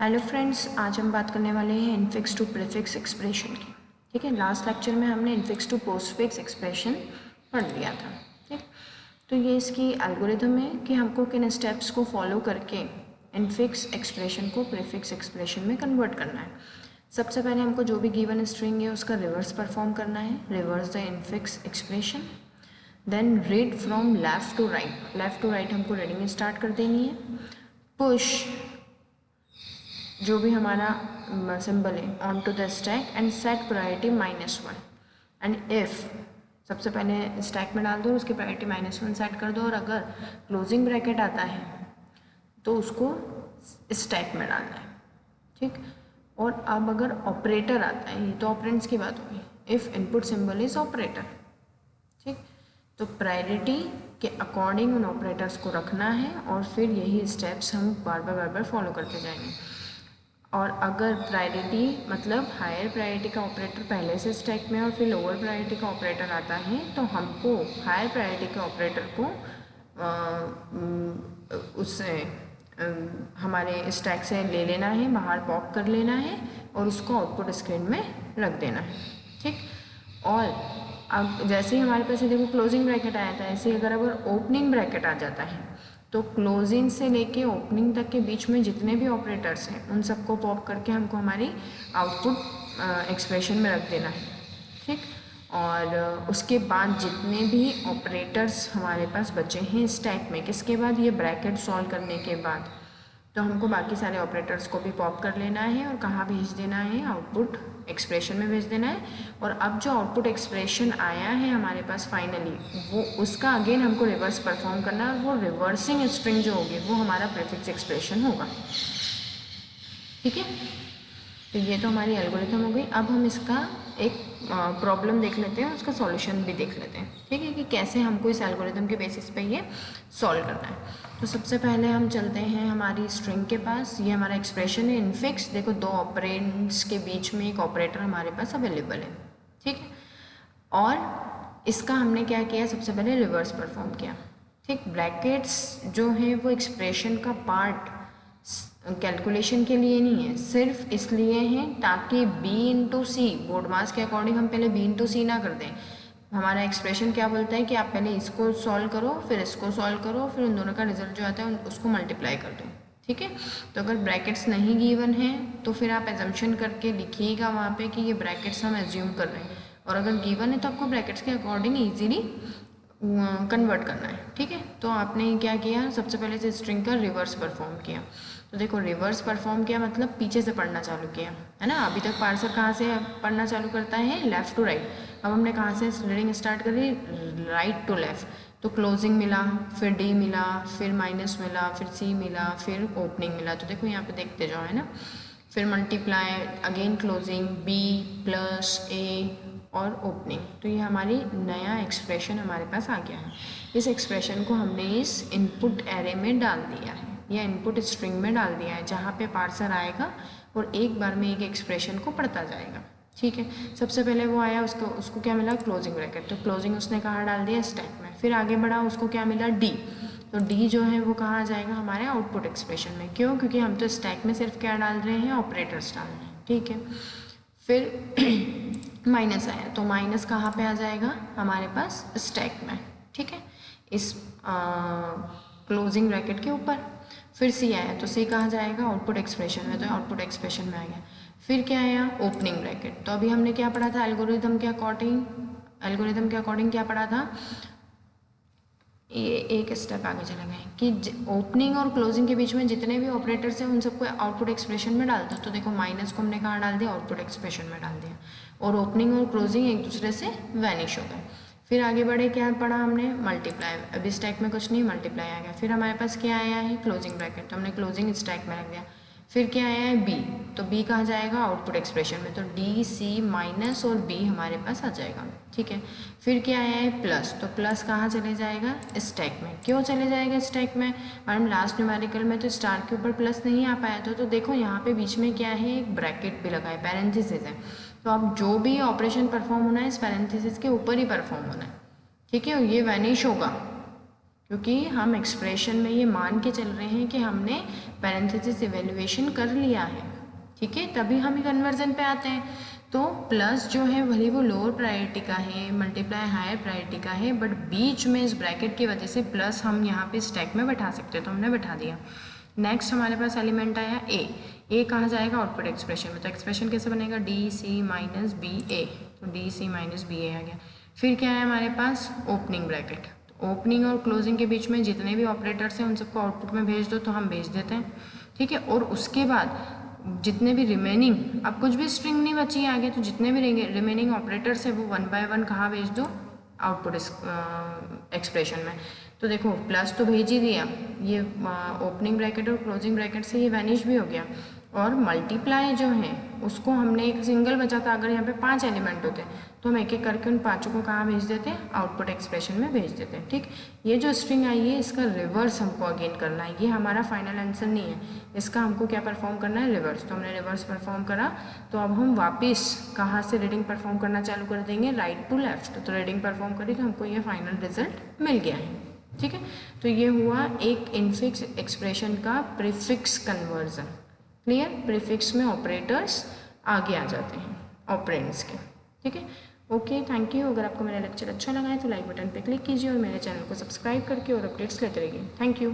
Hello friends, आज हम बात करने वाले हैं इनफिक्स टू प्रीफिक्स एक्सप्रेशन की। ठीक है, लास्ट लेक्चर में हमने इनफिक्स टू पोस्टफिक्स एक्सप्रेशन पढ़ लिया था। ठीक, तो ये इसकी एल्गोरिथम है कि हमको किन स्टेप्स को फॉलो करके इनफिक्स एक्सप्रेशन को प्रीफिक्स एक्सप्रेशन में कन्वर्ट करना है। सबसे पहले हमको जो भी गिवन स्ट्रिंग है उसका रिवर्स परफॉर्म करना है, reverse the infix expression. Then read from left to right, left to right हमको रीडिंग स्टार्ट कर देनी है। पुश जो भी हमारा सिंबल है on to the stack and set priority -1 and if सबसे पहले स्टैक में डाल दो, उसकी प्रायोरिटी -1 सेट कर दो, और अगर क्लोजिंग ब्रैकेट आता है तो उसको स्टैक में डालना है। ठीक, और अब अगर ऑपरेटर आता है, ये तो ऑपरेंड्स की बात होगी, if input symbol is operator. ठीक, तो प्रायोरिटी के अकॉर्डिंग उन ऑपरेटर्स को रखना है और फिर यही स्टेप्स हम बार बार फॉलो करते जाएंगे। और अगर प्रायोरिटी मतलब हायर प्रायोरिटी का ऑपरेटर पहले से स्टैक में और फिर लोअर प्रायोरिटी का ऑपरेटर आता है तो हमको हायर प्रायोरिटी के ऑपरेटर को उससे हमारे स्टैक से ले लेना है, बाहर पॉप कर लेना है और उसको आउटपुट स्क्रीन में रख देना है। ठीक, और अब जैसे ही हमारे पास देखो क्लोजिंग ब्रैकेट आया था, ऐसे ही अगर ओपनिंग ब्रैकेट आ जाता है तो क्लोजिंग से लेके ओपनिंग तक के बीच में जितने भी ऑपरेटर्स हैं उन सबको पॉप करके हमको हमारी आउटपुट एक्सप्रेशन में रख देना है। ठीक, और उसके बाद जितने भी ऑपरेटर्स हमारे पास बचे हैं स्टैक में, किसके बाद, ये ब्रैकेट सॉल्व करने के बाद, तो हमको बाकी सारे ऑपरेटर्स को भी पॉप कर लेना है और कहाँ भेज देना है, आउटपुट एक्सप्रेशन में भेज देना है। और अब जो आउटपुट एक्सप्रेशन आया है हमारे पास फाइनली, वो उसका अगेन हमको रिवर्स परफॉर्म करना है और वो रिवर्सिंग स्ट्रिंग जो होगी वो हमारा प्रीफिक्स एक्सप्रेशन होगा। ठीक है, तो ये तो हमारी एल्गोरिथम हो गई। अब हम इसका एक प्रॉब्लम देख लेते हैं, उसका सॉल्यूशन भी देख लेते हैं। ठीक है, कि कैसे हमको इस एल्गोरिथम के बेसिस पे ये सॉल्व करना है। तो सबसे पहले हम चलते हैं हमारी स्ट्रिंग के पास। ये हमारा एक्सप्रेशन है इनफिक्स। देखो, दो ऑपरेंड्स के बीच में एक ऑपरेटर हमारे पास अवेलेबल है। ठीक है, और इसका हमने क्या किया, सबसे पहले रिवर्स परफॉर्म किया। ठीक, ब्रैकेट्स जो हैं वो एक्सप्रेशन का पार्ट कैलकुलेशन के लिए नहीं है, सिर्फ इसलिए हैं ताकि B/C बोर्ड मास के अकॉर्डिंग हम पहले B/C ना कर दें। हमारा एक्सप्रेशन क्या बोलता है कि आप पहले इसको सॉल्व करो, फिर इसको सॉल्व करो, फिर उन दोनों का रिजल्ट जो आता है उसको मल्टीप्लाई कर दो। ठीक है, तो अगर ब्रैकेट्स नहीं गिवन है तो फिर आप एजम्पशन करके लिखिएगा वहाँ पे कि ये ब्रैकेट्स हम एज्यूम कर रहे हैं, और अगर गिवन है तो आपको ब्रैकेट्स के अकॉर्डिंग ईजिली कन्वर्ट करना है। ठीक है, तो आपने क्या किया, सबसे पहले से स्ट्रिंग का रिवर्स परफॉर्म किया। तो देखो, रिवर्स परफॉर्म किया मतलब पीछे से पढ़ना चालू किया है ना। अभी तक पार्सर कहाँ से पढ़ना चालू करता है, लेफ़्ट टू राइट। अब हमने कहाँ से रीडिंग स्टार्ट करी, राइट टू लेफ़्ट। तो क्लोजिंग मिला, फिर D मिला, फिर माइनस मिला, फिर C मिला, फिर ओपनिंग मिला। तो देखो यहाँ पे देखते जाओ, है ना। फिर multiply, again closing, B plus A और ओपनिंग। तो ये हमारी नया एक्सप्रेशन हमारे पास आ गया है। इस एक्सप्रेशन को हमने इस इनपुट एरे में डाल दिया है या इनपुट स्ट्रिंग में डाल दिया है, जहाँ पे पार्सर आएगा और एक बार में एक एक्सप्रेशन को पढ़ता जाएगा। ठीक है, सबसे पहले वो आया, उसको क्या मिला, क्लोजिंग ब्रैकेट। तो क्लोजिंग उसने कहाँ डाल दिया, स्टैक में। फिर आगे बढ़ा, उसको क्या मिला, D। तो D जो है वो कहाँ आ जाएगा, हमारे आउटपुट एक्सप्रेशन में। क्यों, क्योंकि हम तो स्टैक में सिर्फ क्या डाल रहे हैं, ऑपरेटर्स डाल रहे हैं। ठीक है, फिर माइनस आया तो माइनस कहाँ पे आ जाएगा, हमारे पास स्टैक में। ठीक है, इस क्लोजिंग ब्रैकेट के ऊपर। फिर C आया तो C कहाँ जाएगा, आउटपुट एक्सप्रेशन में। तो आउटपुट एक्सप्रेशन में आ गया। फिर क्या आया, ओपनिंग ब्रैकेट। तो अभी हमने क्या पढ़ा था, एल्गोरिथम के अकॉर्डिंग क्या पढ़ा था, ये एक स्टेप आगे चले गए कि ओपनिंग और क्लोजिंग के बीच में जितने भी ऑपरेटर्स हैं उन सबको आउटपुट एक्सप्रेशन में डाल दो। तो देखो, माइनस को हमने कहाँ डाल दिया, आउटपुट एक्सप्रेशन में डाल दिया, और ओपनिंग और क्लोजिंग एक दूसरे से वैनिश हो गए। फिर आगे बढ़े, क्या पढ़ा हमने, मल्टीप्लाई। अभी स्टैक में कुछ नहीं, मल्टीप्लाई आ गया। फिर हमारे पास क्या आया है, क्लोजिंग ब्रैकेट। तो हमने क्लोजिंग स्टैक में रख दिया। फिर क्या आया है, B। तो B कहाँ जाएगा, आउटपुट एक्सप्रेशन में। तो D, C माइनस और B हमारे पास आ जाएगा। ठीक है, फिर क्या आया है, प्लस। तो प्लस कहाँ चले जाएगा, स्टैक में। क्यों चले जाएगा स्टैक में, मैडम लास्ट न्यूमेरिकल में तो स्टार के ऊपर प्लस नहीं आ पाया था। तो देखो यहाँ पे बीच में क्या है, एक ब्रैकेट भी लगा है, पैरेंथेसिस है। तो अब जो भी ऑपरेशन परफॉर्म होना है इस पैरेंथेसिस के ऊपर ही परफॉर्म होना है। ठीक है, ये वैनिश होगा क्योंकि हम एक्सप्रेशन में ये मान के चल रहे हैं कि हमने पैरेंथेसिस इवेल्युएशन कर लिया है, ठीक है, तभी हम कन्वर्जन पे आते हैं। तो प्लस जो है भले वो लोअर प्रायोरिटी का है, मल्टीप्लाई हायर प्रायोरिटी का है, बट बीच में इस ब्रैकेट की वजह से प्लस हम यहाँ पे स्टैक में बैठा सकते हैं, तो हमने बैठा दिया। नेक्स्ट हमारे पास एलिमेंट आया ए कहाँ जाएगा, आउटपुट एक्सप्रेशन में। तो एक्सप्रेशन कैसे बनेगा, डी सी माइनस बी ए, तो डी सी माइनस बी ए आ गया। फिर क्या है हमारे पास, ओपनिंग ब्रैकेट। तो ओपनिंग और क्लोजिंग के बीच में जितने भी ऑपरेटर्स हैं उन सबको आउटपुट में भेज दो, तो हम भेज देते हैं, ठीक है। और उसके बाद जितने भी रिमेनिंग, अब कुछ भी स्ट्रिंग नहीं बची है आगे, तो जितने भी रिमेनिंग ऑपरेटर्स है वो 1 बाय 1 कहाँ भेज दो, आउटपुट एक्सप्रेशन में। तो देखो प्लस तो भेज ही दिया, ये ओपनिंग ब्रैकेट और क्लोजिंग ब्रैकेट से ये वैनिश भी हो गया। और मल्टीप्लाई जो है उसको हमने एक सिंगल बचा था, अगर यहाँ पे 5 एलिमेंट होते तो हम एक एक करके उन 5 को कहाँ भेज देते, आउटपुट एक्सप्रेशन में भेज देते हैं, ठीक। ये जो स्ट्रिंग आई है इसका रिवर्स हमको अगेन करना है, ये हमारा फाइनल आंसर नहीं है, इसका हमको क्या परफॉर्म करना है, रिवर्स। तो हमने रिवर्स परफॉर्म करा, तो अब हम वापस कहाँ से रीडिंग परफॉर्म करना चालू कर देंगे, राइट टू लेफ्ट। तो रीडिंग परफॉर्म करी तो हमको ये फाइनल रिजल्ट मिल गया है, ठीक है। तो ये हुआ एक इनफिक्स एक्सप्रेशन का प्रीफिक्स कन्वर्जन। क्लियर, प्रीफिक्स में ऑपरेटर्स आगे आ जाते हैं ऑपरेंड्स के, ठीक है। Okay, thank you. अगर आपको मेरा लेक्चर अच्छा लगा है तो लाइक बटन पे क्लिक कीजिए और मेरे चैनल को सब्सक्राइब करके और अपडेट्स लेते रहिए। Thank you.